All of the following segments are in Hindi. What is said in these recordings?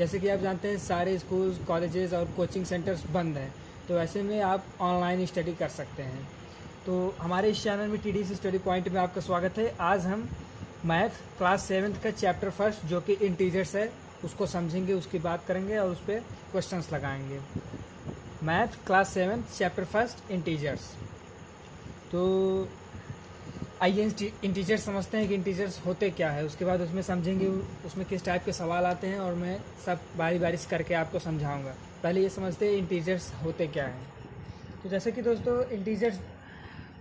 जैसे कि आप जानते हैं सारे स्कूल, कॉलेजेस और कोचिंग सेंटर्स बंद हैं, तो ऐसे में आप ऑनलाइन स्टडी कर सकते हैं। तो हमारे इस चैनल में TDC स्टडी पॉइंट में आपका स्वागत है। आज हम मैथ क्लास 7th का चैप्टर फर्स्ट जो कि इंटीजर्स है उसको समझेंगे, उसकी बात करेंगे और उस पर क्वेश्चंस लगाएंगे। Math class 7th chapter first integers. तो आइए इंटीजर्स समझते हैं कि इंटीजर्स होते क्या है, उसके बाद उसमें समझेंगे उसमें किस टाइप के सवाल आते हैं और मैं सब बारी बारी से करके आपको समझाऊंगा। पहले ये समझते हैं इंटीजर्स होते क्या हैं। तो जैसे कि दोस्तों इंटीजर्स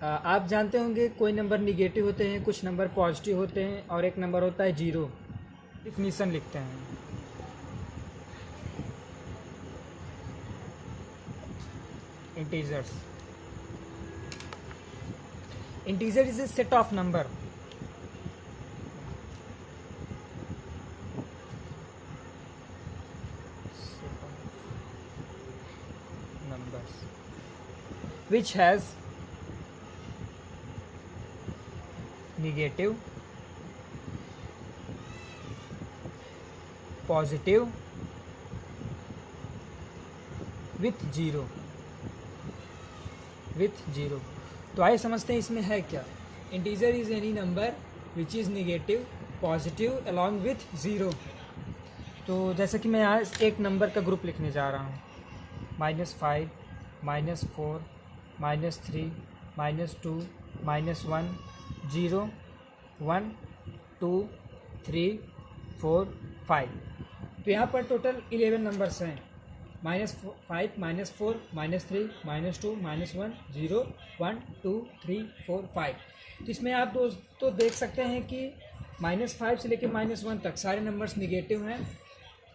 आप जानते होंगे कोई नंबर निगेटिव होते हैं, कुछ नंबर पॉजिटिव होते हैं और एक नंबर होता है जीरो। डिफिनीशन लिखते हैं। Integers, integer is a set of number numbers which has negative, positive with zero, तो आइए समझते हैं इसमें है क्या। Integer is any number which is negative, positive along with zero. तो जैसे कि मैं यहाँ एक नंबर का ग्रुप लिखने जा रहा हूँ, -5, -4, -3, -2, -1, 0, 1, 2, 3, 4, 5। तो यहाँ पर टोटल 11 नंबर्स हैं, -5, -4, -3, -2, -1, 0, 1, 2, 3, 4, 5। तो इसमें आप दोस्तों देख सकते हैं कि -5 से लेकर -1 तक सारे नंबर्स निगेटिव हैं,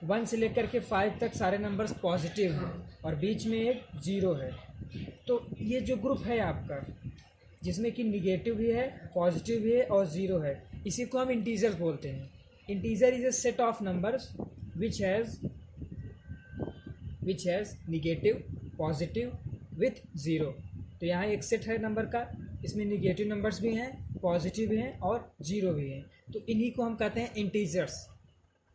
1 से लेकर के 5 तक सारे नंबर्स पॉजिटिव हैं और बीच में एक 0 है। तो ये जो ग्रुप है आपका जिसमें कि निगेटिव भी है, पॉजिटिव भी है और 0 है, इसी को हम इंटीजर्स बोलते हैं। Integer is a set of numbers which has negative, positive with zero. तो यहाँ एक सेट है नंबर का, इसमें निगेटिव नंबर्स भी हैं, पॉजिटिव भी हैं और ज़ीरो भी हैं। तो इन्हीं को हम कहते हैं इंटीजर्स।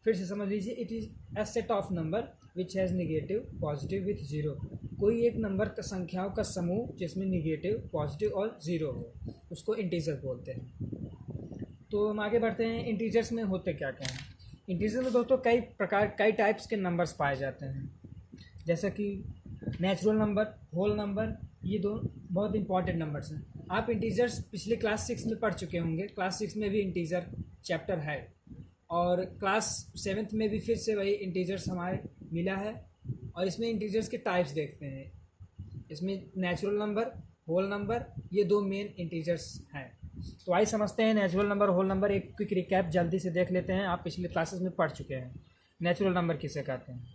फिर से समझ लीजिए, it is a set of number which has negative, positive with zero. कोई एक नंबर का संख्याओं का समूह जिसमें निगेटिव, पॉजिटिव और ज़ीरो हो, उसको इंटीजर बोलते हैं। तो हम आगे बढ़ते हैं, इंटीजर्स में होते क्या क्या हैं। इंटीजर में दोस्तों कई टाइप्स के नंबर्स पाए जाते हैं, जैसा कि नेचुरल नंबर, होल नंबर, ये दो बहुत इंपॉर्टेंट नंबर्स हैं। आप इंटीजर्स पिछले क्लास 6 में पढ़ चुके होंगे, क्लास 6 में भी इंटीजर चैप्टर है और क्लास 7th में भी फिर से वही इंटीजर्स हमारे मिला है। और इसमें इंटीजर्स के टाइप्स देखते हैं, इसमें नेचुरल नंबर, होल नंबर, ये दो मेन इंटीजर्स हैं। तो आइए समझते हैं नेचुरल नंबर, होल नंबर। एक क्विक रिकैप जल्दी से देख लेते हैं, आप पिछले क्लासेस में पढ़ चुके हैं। नेचुरल नंबर किसे कहते हैं?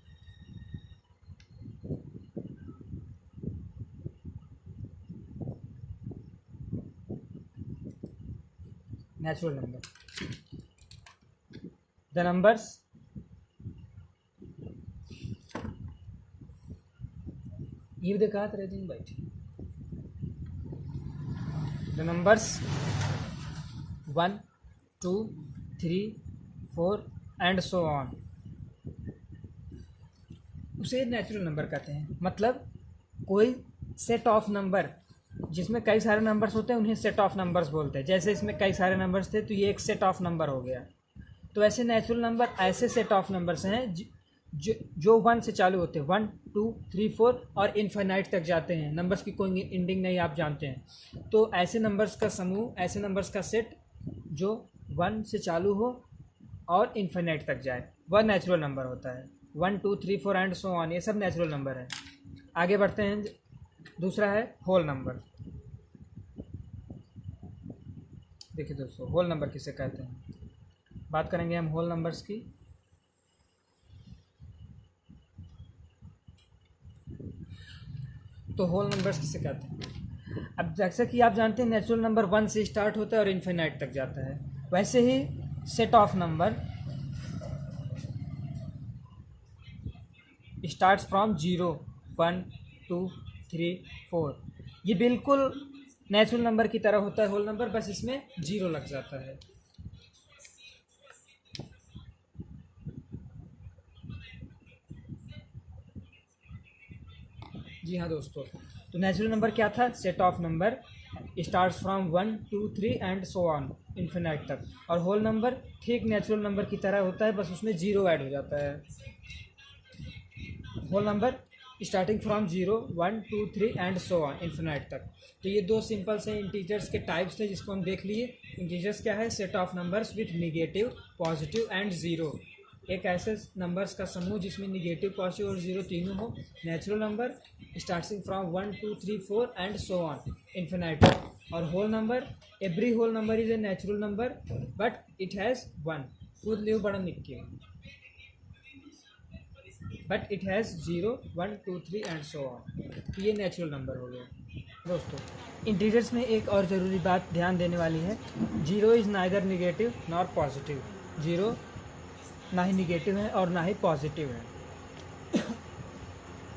नेचुरल नंबर, द नंबर्स ये देखा था raising bite, the numbers 1, 2, 3, 4 and so on, उसे नेचुरल नंबर कहते हैं। मतलब कोई सेट ऑफ नंबर जिसमें कई सारे नंबर्स होते हैं उन्हें सेट ऑफ नंबर्स बोलते हैं। जैसे इसमें कई सारे नंबर्स थे तो ये एक सेट ऑफ नंबर हो गया। तो ऐसे नेचुरल नंबर ऐसे सेट ऑफ नंबर्स हैं जो 1 से चालू होते हैं, 1, 2, 3, 4 और इनफाइनाइट तक जाते हैं। नंबर्स की कोई एंडिंग नहीं, आप जानते हैं। तो ऐसे नंबर्स का समूह, ऐसे नंबर्स का सेट जो 1 से चालू हो और इनफाइनाइट तक जाए, वह नेचुरल नंबर होता है। 1, 2, 3, 4 एंड सो ऑन, ये सब नेचुरल नंबर है। आगे बढ़ते हैं, दूसरा है होल नंबर। देखिए दोस्तों, होल नंबर किसे कहते हैं, बात करेंगे हम होल नंबर्स की। तो होल नंबर्स किसे कहते हैं? अब जैसे कि आप जानते हैं नेचुरल नंबर 1 से स्टार्ट होता है और इनफाइनाइट तक जाता है, वैसे ही set of number starts from 0, 1, 2, 3, 4। ये बिल्कुल नेचुरल नंबर की तरह होता है होल नंबर, बस इसमें 0 लग जाता है। जी हाँ दोस्तों, तो नेचुरल नंबर क्या था? Set of number starts from 1 2 3 and so on infinite तक। और होल नंबर ठीक नेचुरल नंबर की तरह होता है, बस उसमें जीरो ऐड हो जाता है। Whole number starting from 0 1 2 3 and so on infinite तक। तो ये दो सिंपल से इंटीजर्स के टाइप्स थे जिसको हम देख लिए। इंटीजर्स क्या है? Set of numbers with negative, positive and zero. एक ऐसे नंबर्स का समूह जिसमें निगेटिव, पॉजिटिव और ज़ीरो तीनों हो। Natural number starting from 1 2 3 4 and so on infinite. और whole number, every whole number is a natural number but it has one कूद लियो बड़ा निक्के, but it has 0 1 2 3 and so on. तो ये नेचुरल नंबर हो गया दोस्तों। इंटीजर्स में एक और ज़रूरी बात ध्यान देने वाली है, zero is neither negative nor positive. Zero ना ही निगेटिव है और ना ही पॉजिटिव है।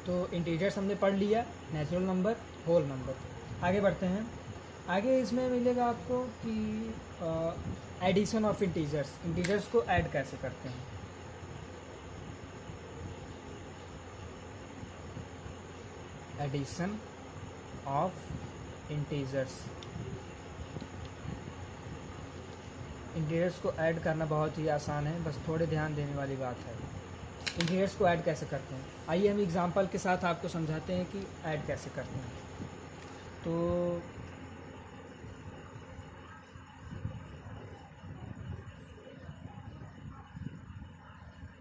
तो इंटीजर्स हमने पढ़ लिया, नेचुरल नंबर, होल नंबर। आगे बढ़ते हैं। आगे इसमें मिलेगा आपको कि एडिशन ऑफ इंटीजर्स, इंटीजर्स को ऐड कैसे करते हैं। एडिशन ऑफ इंटीजर्स, इंटीजर्स को ऐड करना बहुत ही आसान है, बस थोड़े ध्यान देने वाली बात है। इंटीजर्स को ऐड कैसे करते हैं, आइए हम एग्जांपल के साथ आपको समझाते हैं कि ऐड कैसे करते हैं। तो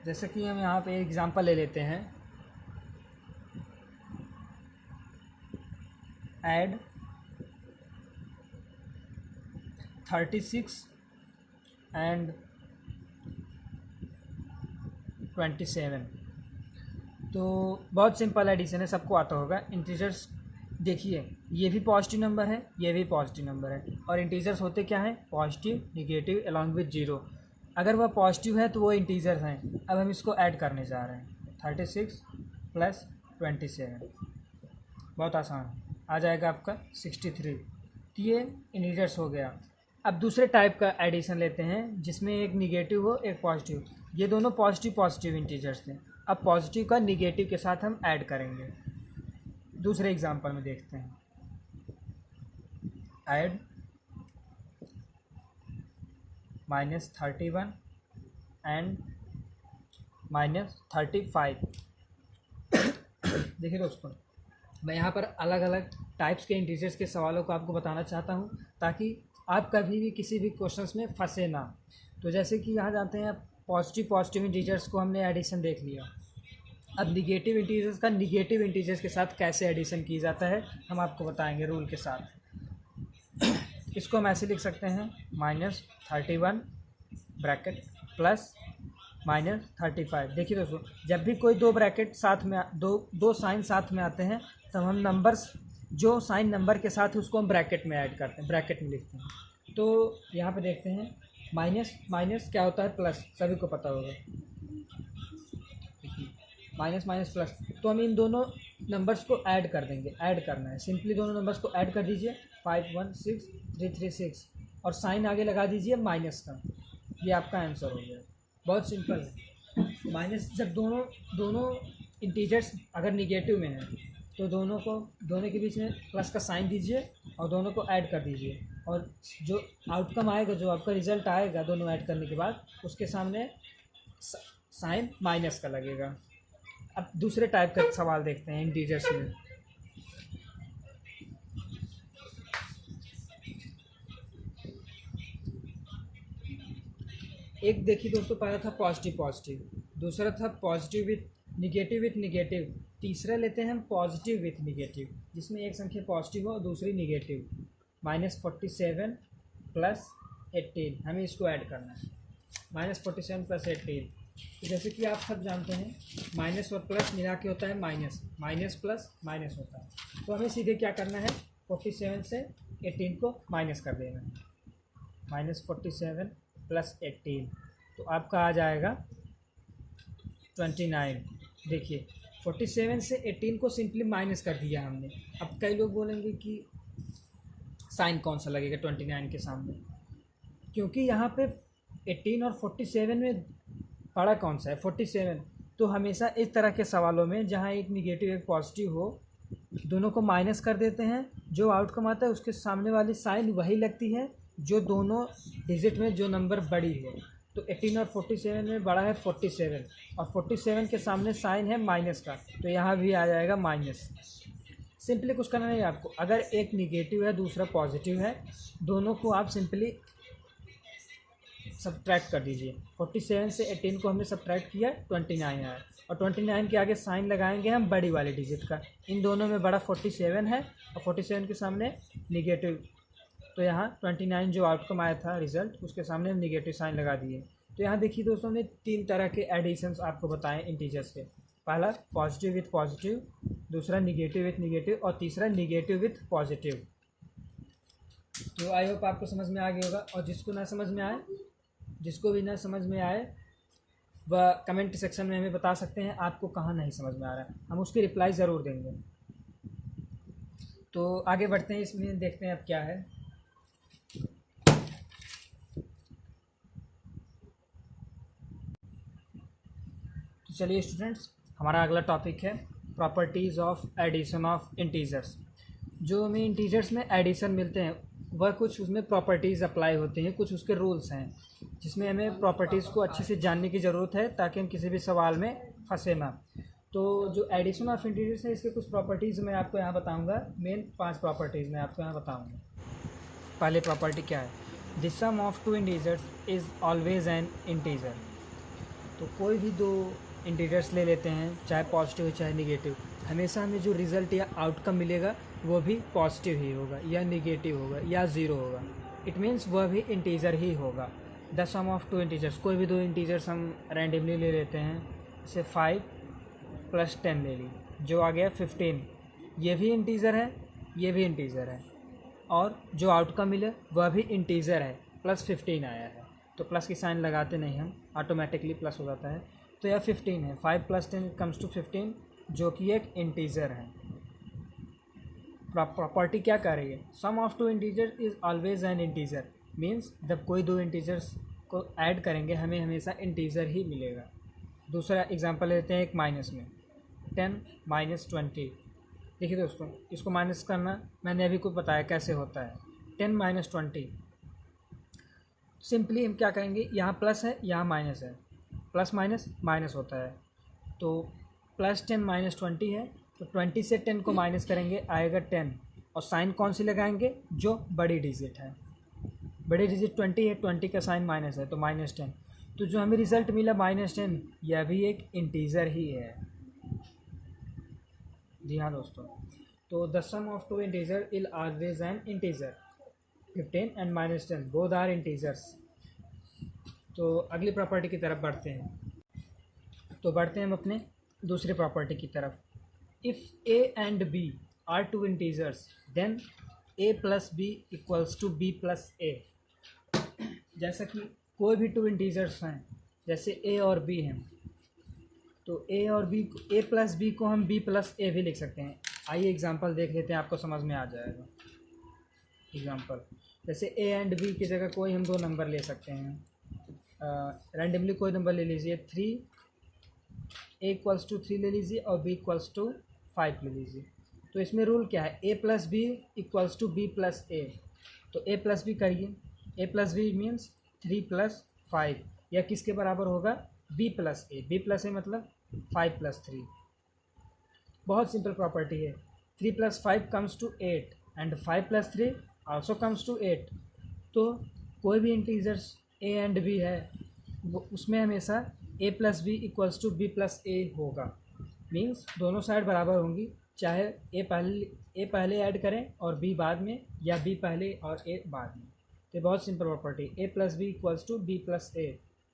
जैसे कि हम यहाँ पे एग्जांपल ले लेते हैं, ऐड 36 एंड 27। तो बहुत सिंपल एडिशन है, सबको आता होगा। इंटीजर्स देखिए, ये भी पॉजिटिव नंबर है, ये भी पॉजिटिव नंबर है, और इंटीजर्स होते क्या हैं? Positive, negative along with zero. अगर वह पॉजिटिव है तो वो इंटीजर्स हैं। अब हम इसको ऐड करने जा रहे हैं, 36 + 27, बहुत आसान आ जाएगा आपका 63। तो ये इंटीजर्स हो गया। अब दूसरे टाइप का एडिशन लेते हैं जिसमें एक निगेटिव हो, एक पॉजिटिव। ये दोनों पॉजिटिव इंटीजर्स थे। अब पॉजिटिव का निगेटिव के साथ हम ऐड करेंगे। दूसरे एग्जांपल में देखते हैं, ऐड -31 एंड -35। देखिए दोस्तों, मैं यहाँ पर अलग अलग टाइप्स के इंटीजर्स के सवालों को आपको बताना चाहता हूँ ताकि आप कभी भी किसी भी क्वेश्चंस में फंसे ना। तो जैसे कि यहाँ जानते हैं, पॉजिटिव इंटीजर्स को हमने एडिशन देख लिया। अब निगेटिव इंटीजर्स का निगेटिव इंटीजर्स के साथ कैसे एडिशन की जाता है हम आपको बताएंगे रूल के साथ। इसको हम ऐसे लिख सकते हैं, -31 ब्रैकेट प्लस -35। देखिए दोस्तों, जब भी कोई दो ब्रैकेट साथ में दो साइन साथ में आते हैं तब हम नंबर्स जो साइन नंबर के साथ है उसको हम ब्रैकेट में ऐड करते हैं, ब्रैकेट में लिखते हैं। तो यहाँ पे देखते हैं, माइनस माइनस क्या होता है? प्लस, सभी को पता होगा। माइनस माइनस प्लस, तो हम इन दोनों नंबर्स को ऐड कर देंगे। ऐड करना है, सिंपली दोनों नंबर्स को ऐड कर दीजिए, 516336, और साइन आगे लगा दीजिए माइनस का। ये आपका आंसर हो गया, बहुत सिंपल है। माइनस, जब दोनों इंटीजर्स अगर निगेटिव में हैं तो दोनों के बीच में प्लस का साइन दीजिए और दोनों को ऐड कर दीजिए, और जो आउटकम आएगा, जो आपका रिजल्ट आएगा दोनों ऐड करने के बाद, उसके सामने साइन माइनस का लगेगा। अब दूसरे टाइप का सवाल देखते हैं इंटीजर्स में। एक देखिए दोस्तों, पहला था पॉजिटिव, दूसरा था पॉजिटिव विथ निगेटिव, तीसरा लेते हैं हम पॉजिटिव विथ निगेटिव, जिसमें एक संख्या पॉजिटिव हो और दूसरी निगेटिव। -47 + 18, हमें इसको ऐड करना है, -47 + 18। तो जैसे कि आप सब जानते हैं, माइनस और प्लस मिला के होता है माइनस, माइनस प्लस माइनस होता है। तो हमें सीधे क्या करना है, 47 से 18 को माइनस कर देना है, -47 + 18, तो आपका आ जाएगा 29। देखिए, 47 से 18 को सिंपली माइनस कर दिया हमने। अब कई लोग बोलेंगे कि साइन कौन सा लगेगा 29 के सामने, क्योंकि यहाँ पे 18 और 47 में बड़ा कौन सा है? 47। तो हमेशा इस तरह के सवालों में जहाँ एक निगेटिव एक पॉजिटिव हो, दोनों को माइनस कर देते हैं, जो आउटकम आता है उसके सामने वाली साइन वही लगती है जो दोनों डिजिट में जो नंबर बड़ी है। तो 18 और 47 में बड़ा है 47 और 47 के सामने साइन है माइनस का, तो यहाँ भी आ जाएगा माइनस। सिंपली कुछ करना नहीं आपको, अगर एक निगेटिव है दूसरा पॉजिटिव है, दोनों को आप सिंपली सब्ट्रैक्ट कर दीजिए। 47 से 18 को हमने सब्ट्रैक्ट किया, 29 आया, और 29 के आगे साइन लगाएंगे हम बड़ी वाले डिजिट का। इन दोनों में बड़ा 47 है और 47 के सामने निगेटिव, तो यहाँ 29 जो आउटकम आया था रिजल्ट, उसके सामने हम निगेटिव साइन लगा दिए। तो यहाँ देखिए दोस्तों, हमने 3 तरह के एडिशंस आपको बताएं इंटीजर्स के। पहला पॉजिटिव विथ पॉजिटिव, दूसरा निगेटिव विथ निगेटिव, और तीसरा निगेटिव विथ पॉजिटिव। तो आई होप आपको समझ में आ गया होगा, और जिसको ना समझ में आए, जिसको भी ना समझ में आए वह कमेंट सेक्शन में हमें बता सकते हैं आपको कहाँ नहीं समझ में आ रहा है, हम उसकी रिप्लाई ज़रूर देंगे। तो आगे बढ़ते हैं, इसमें देखते हैं अब क्या है। तो चलिए स्टूडेंट्स, हमारा अगला टॉपिक है properties of addition of integers. जो हमें इंटीजर्स में एडिशन मिलते हैं वह कुछ उसमें प्रॉपर्टीज़ अप्लाई होती हैं, कुछ उसके रूल्स हैं, जिसमें हमें प्रॉपर्टीज़ को अच्छे से जानने की ज़रूरत है ताकि हम किसी भी सवाल में फंसे ना। तो जो एडिशन ऑफ इंटीजर्स है इसके कुछ प्रॉपर्टीज़ मैं आपको यहाँ बताऊँगा। मेन 5 प्रॉपर्टीज़ मैं आपको यहाँ बताऊँगा। पहले प्रॉपर्टी क्या है, the sum of 2 integers is always an integer. तो कोई भी 2 इंटीजर्स ले लेते हैं, चाहे पॉजिटिव हो चाहे निगेटिव, हमेशा हमें जो रिज़ल्ट या आउटकम मिलेगा वो भी पॉजिटिव ही होगा या निगेटिव होगा या ज़ीरो होगा। इट मीन्स वह भी इंटीजर ही होगा। द सम ऑफ 2 इंटीजर्स, कोई भी 2 इंटीजर्स हम रैंडमली ले लेते हैं, जैसे 5 + 10 ले ली, जो आ गया 15। ये भी इंटीजर है, ये भी इंटीजर है, और जो आउटकम मिले वह भी इंटीजर है, +15 आया है। तो प्लस की साइन लगाते नहीं हम, ऑटोमेटिकली प्लस हो जाता है। तो यह 15 है, 5 + 10 कम्स टू 15, जो कि एक इंटीजर है। प्रॉपर्टी क्या कह रही है, sum of 2 integer is always an integer, means जब कोई 2 इंटीजर्स को ऐड करेंगे हमें हमेशा इंटीजर ही मिलेगा। दूसरा एग्जांपल लेते हैं एक माइनस में, 10 - 20। देखिए दोस्तों, इसको माइनस करना मैंने अभी को बताया कैसे होता है। 10 - 20, सिंपली हम क्या करेंगे, यहाँ प्लस है यहाँ माइनस है, प्लस माइनस माइनस होता है। तो +10 - 20 है, तो 20 से 10 को माइनस करेंगे आएगा 10, और साइन कौन सी लगाएंगे, जो बड़ी डिजिट है। बड़ी डिजिट 20 है, 20 का साइन माइनस है तो -10। तो जो हमें रिजल्ट मिला -10, यह भी एक इंटीजर ही है। जी हाँ दोस्तों, तो the sum of 2 integer is always an integer. 15 and -10 both are integers. तो अगली प्रॉपर्टी की तरफ बढ़ते हैं। तो बढ़ते हैं हम अपने दूसरी प्रॉपर्टी की तरफ। If a and b are 2 integers then a + b = b + a। जैसा कि कोई भी 2 इंटीजर्स हैं, जैसे a और b हैं, तो a और b, a + b को हम b + a भी लिख सकते हैं। आइए एग्जांपल देख लेते हैं, आपको समझ में आ जाएगा। एग्जांपल जैसे a एंड b की जगह कोई हम 2 नंबर ले सकते हैं, रैंडमली कोई नंबर ले लीजिए, 3, a = 3 ले लीजिए और b = 5 ले लीजिए। तो इसमें रूल क्या है, a + b = b + a। तो a + b करिए, a + b मीन्स 3 + 5, यह किसके बराबर होगा, b + a। b + a मतलब 5 + 3। बहुत सिंपल प्रॉपर्टी है। 3 + 5 comes to 8 and 5 + 3 also comes to 8। तो कोई भी इंटीजर्स a एंड b है, वो उसमें हमेशा a + b = b + a होगा। मीन्स दोनों साइड बराबर होंगी, चाहे a पहले ऐड करें और b बाद में, या b पहले और a बाद में। तो बहुत simple property, a + b = b + a,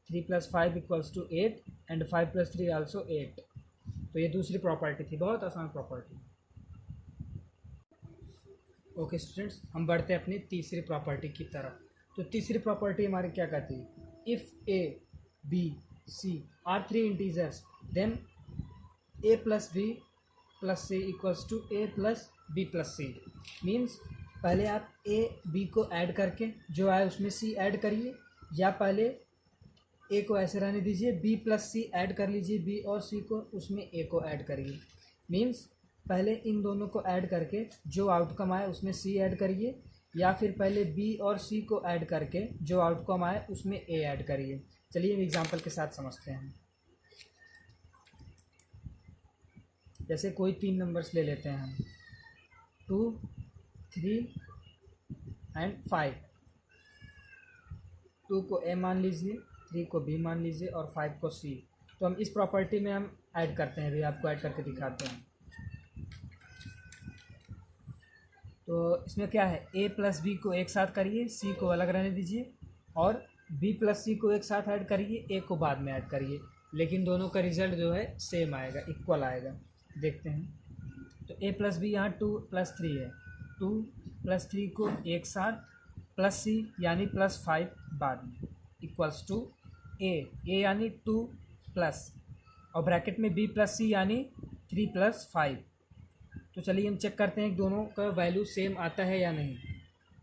3 + 5 = 8 and 5 + 3 also 8। तो ये दूसरी प्रॉपर्टी थी, बहुत आसान प्रॉपर्टी। ओके स्टूडेंट्स, हम बढ़ते हैं अपनी तीसरी प्रॉपर्टी की तरफ। तो तीसरी प्रॉपर्टी हमारी क्या कहती है, if a b c are 3 integers then a + b + c = a + b + c। Means पहले आप a b को ऐड करके जो आए उसमें c ऐड करिए, या पहले a को ऐसे रहने दीजिए, b + c ऐड कर लीजिए b और c को, उसमें a को ऐड करिए। मीन्स पहले इन दोनों को ऐड करके जो आउटकम आए उसमें सी ऐड करिए, या फिर पहले बी और सी को ऐड करके जो आउटकम आए उसमें ए ऐड करिए। चलिए एग्जांपल के साथ समझते हैं। जैसे कोई 3 नंबर्स ले लेते हैं हम, 2, 3 एंड 5। 2 को ए मान लीजिए, 3 को बी मान लीजिए और 5 को सी। तो हम इस प्रॉपर्टी में हम ऐड करते हैं, अभी आपको ऐड करके दिखाते हैं। तो इसमें क्या है, ए प्लस बी को एक साथ करिए, सी को अलग रहने दीजिए, और बी प्लस सी को एक साथ ऐड करिए, ए को बाद में ऐड करिए, लेकिन दोनों का रिजल्ट जो है सेम आएगा, इक्वल आएगा। देखते हैं। तो ए प्लस बी यहाँ 2 + 3 है, 2 + 3 को एक साथ, प्लस सी यानी +5 बाद में, इक्वल्स टू ए यानी 2 प्लस, और ब्रैकेट में बी प्लस सी यानी 3 + 5। तो चलिए हम चेक करते हैं कि दोनों का वैल्यू सेम आता है या नहीं।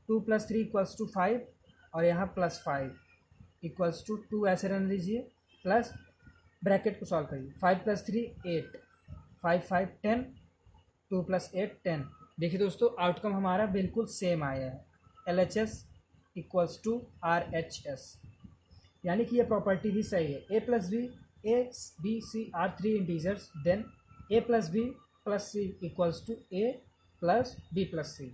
2 + 3 = 5, और यहाँ +5 इक्वल्स टू 2 ऐसे रहने दीजिए, प्लस ब्रैकेट को सॉल्व करिए, 5 + 3 8, 5 5 10, 2 + 8 10। देखिए दोस्तों आउटकम हमारा बिल्कुल सेम आया है, LHS = RHS, यानी कि ये प्रॉपर्टी भी सही है। A + B, A, B, C are 3 integers, then A + B + C = A + B + C।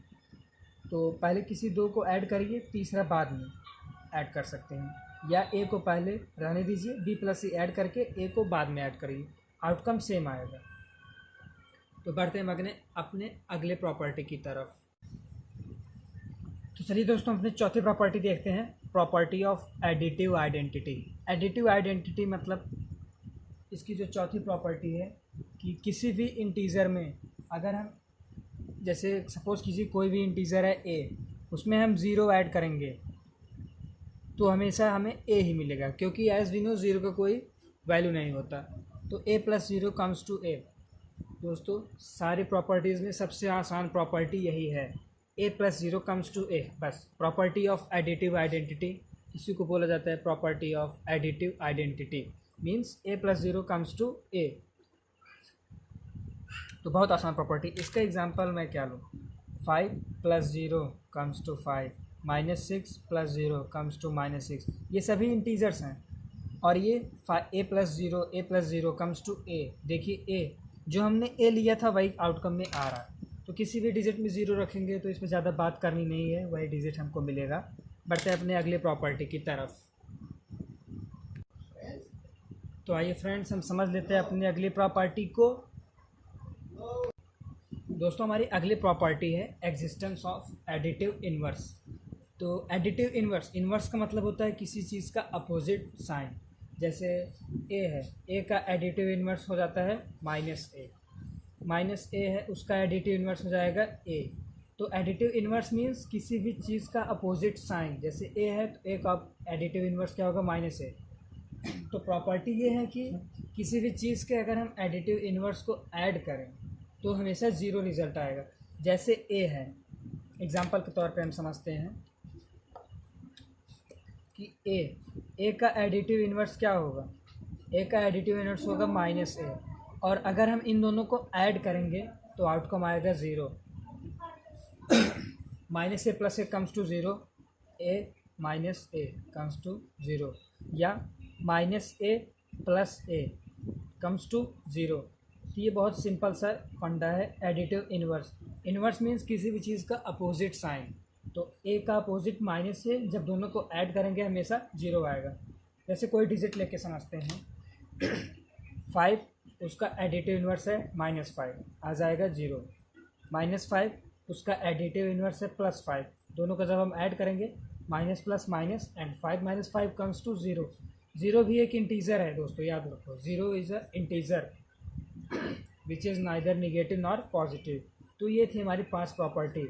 तो पहले किसी दो को ऐड करिए, तीसरा बाद में ऐड कर सकते हैं, या ए को पहले रहने दीजिए, बी प्लस सी ऐड करके ए को बाद में ऐड करिए, आउटकम सेम आएगा। तो बढ़ते हैं अपने अगले प्रॉपर्टी की तरफ। तो चलिए दोस्तों अपने चौथी प्रॉपर्टी देखते हैं, property of additive identity. Additive identity मतलब इसकी जो चौथी प्रॉपर्टी है कि किसी भी इंटीजर में अगर हम, जैसे सपोज़ कीजिए कोई भी इंटीजर है ए, उसमें हम 0 ऐड करेंगे तो हमेशा हमें ए ही मिलेगा, क्योंकि एज वी नो 0 का कोई वैल्यू नहीं होता। तो a + 0 = a। दोस्तों सारी प्रॉपर्टीज़ में सबसे आसान प्रॉपर्टी यही है, a + 0 = a। बस प्रॉपर्टी ऑफ एडिटिव आइडेंटिटी, इसी को बोला जाता है property of additive identity, means a + 0 = a। तो बहुत आसान प्रॉपर्टी। इसका एग्जांपल मैं क्या लूँ, 5 + 0 = 5, -6 + 0 = -6। ये सभी इंटीजर्स हैं, और ये a + 0 = a। देखिए a जो हमने a लिया था वही आउटकम में आ रहा है, तो किसी भी डिजिट में 0 रखेंगे तो इसमें ज़्यादा बात करनी नहीं है, वही डिजिट हमको मिलेगा। बढ़ते हैं अपने अगले प्रॉपर्टी की तरफ। तो आइए फ्रेंड्स हम समझ लेते हैं अपनी अगली प्रॉपर्टी को। दोस्तों हमारी अगली प्रॉपर्टी है एग्जिस्टेंस ऑफ एडिटिव इन्वर्स। तो एडिटिव इन्वर्स का मतलब होता है किसी चीज़ का अपोजिट साइन। जैसे ए है, ए का एडिटिव इन्वर्स हो जाता है -a है, उसका एडिटिव इन्वर्स हो जाएगा a। तो एडिटिव इन्वर्स मीन्स किसी भी चीज़ का अपोजिट साइन। जैसे a है तो a का एडिटिव इन्वर्स क्या होगा, -a। तो प्रॉपर्टी ये है कि किसी भी चीज़ के अगर हम एडिटिव इन्वर्स को ऐड करें तो हमेशा 0 रिजल्ट आएगा। जैसे a है, एग्जाम्पल के तौर पे हम समझते हैं कि a का एडिटिव इन्वर्स क्या होगा, a का एडिटिव इन्वर्स होगा -a, और अगर हम इन दोनों को ऐड करेंगे तो आउटकम आएगा 0। -a + a = 0, a - a = 0, या -a + a = 0। तो ये बहुत सिंपल सा फंडा है एडिटिव इन्वर्स। इन्वर्स मीन्स किसी भी चीज़ का अपोजिट साइन। तो a का अपोजिट -a, जब दोनों को ऐड करेंगे हमेशा 0 आएगा। जैसे कोई डिजिट लेके समझते हैं 5, उसका एडिटिव इन्वर्स है -5, आ जाएगा 0। -5 उसका एडिटिव इन्वर्स है +5, दोनों का जब हम ऐड करेंगे minus plus minus and 5 - 5 comes to 0। 0 भी एक इंटीजर है दोस्तों, याद रखो 0 is a integer which is neither negative nor positive. तो ये थी हमारी 5 प्रॉपर्टी।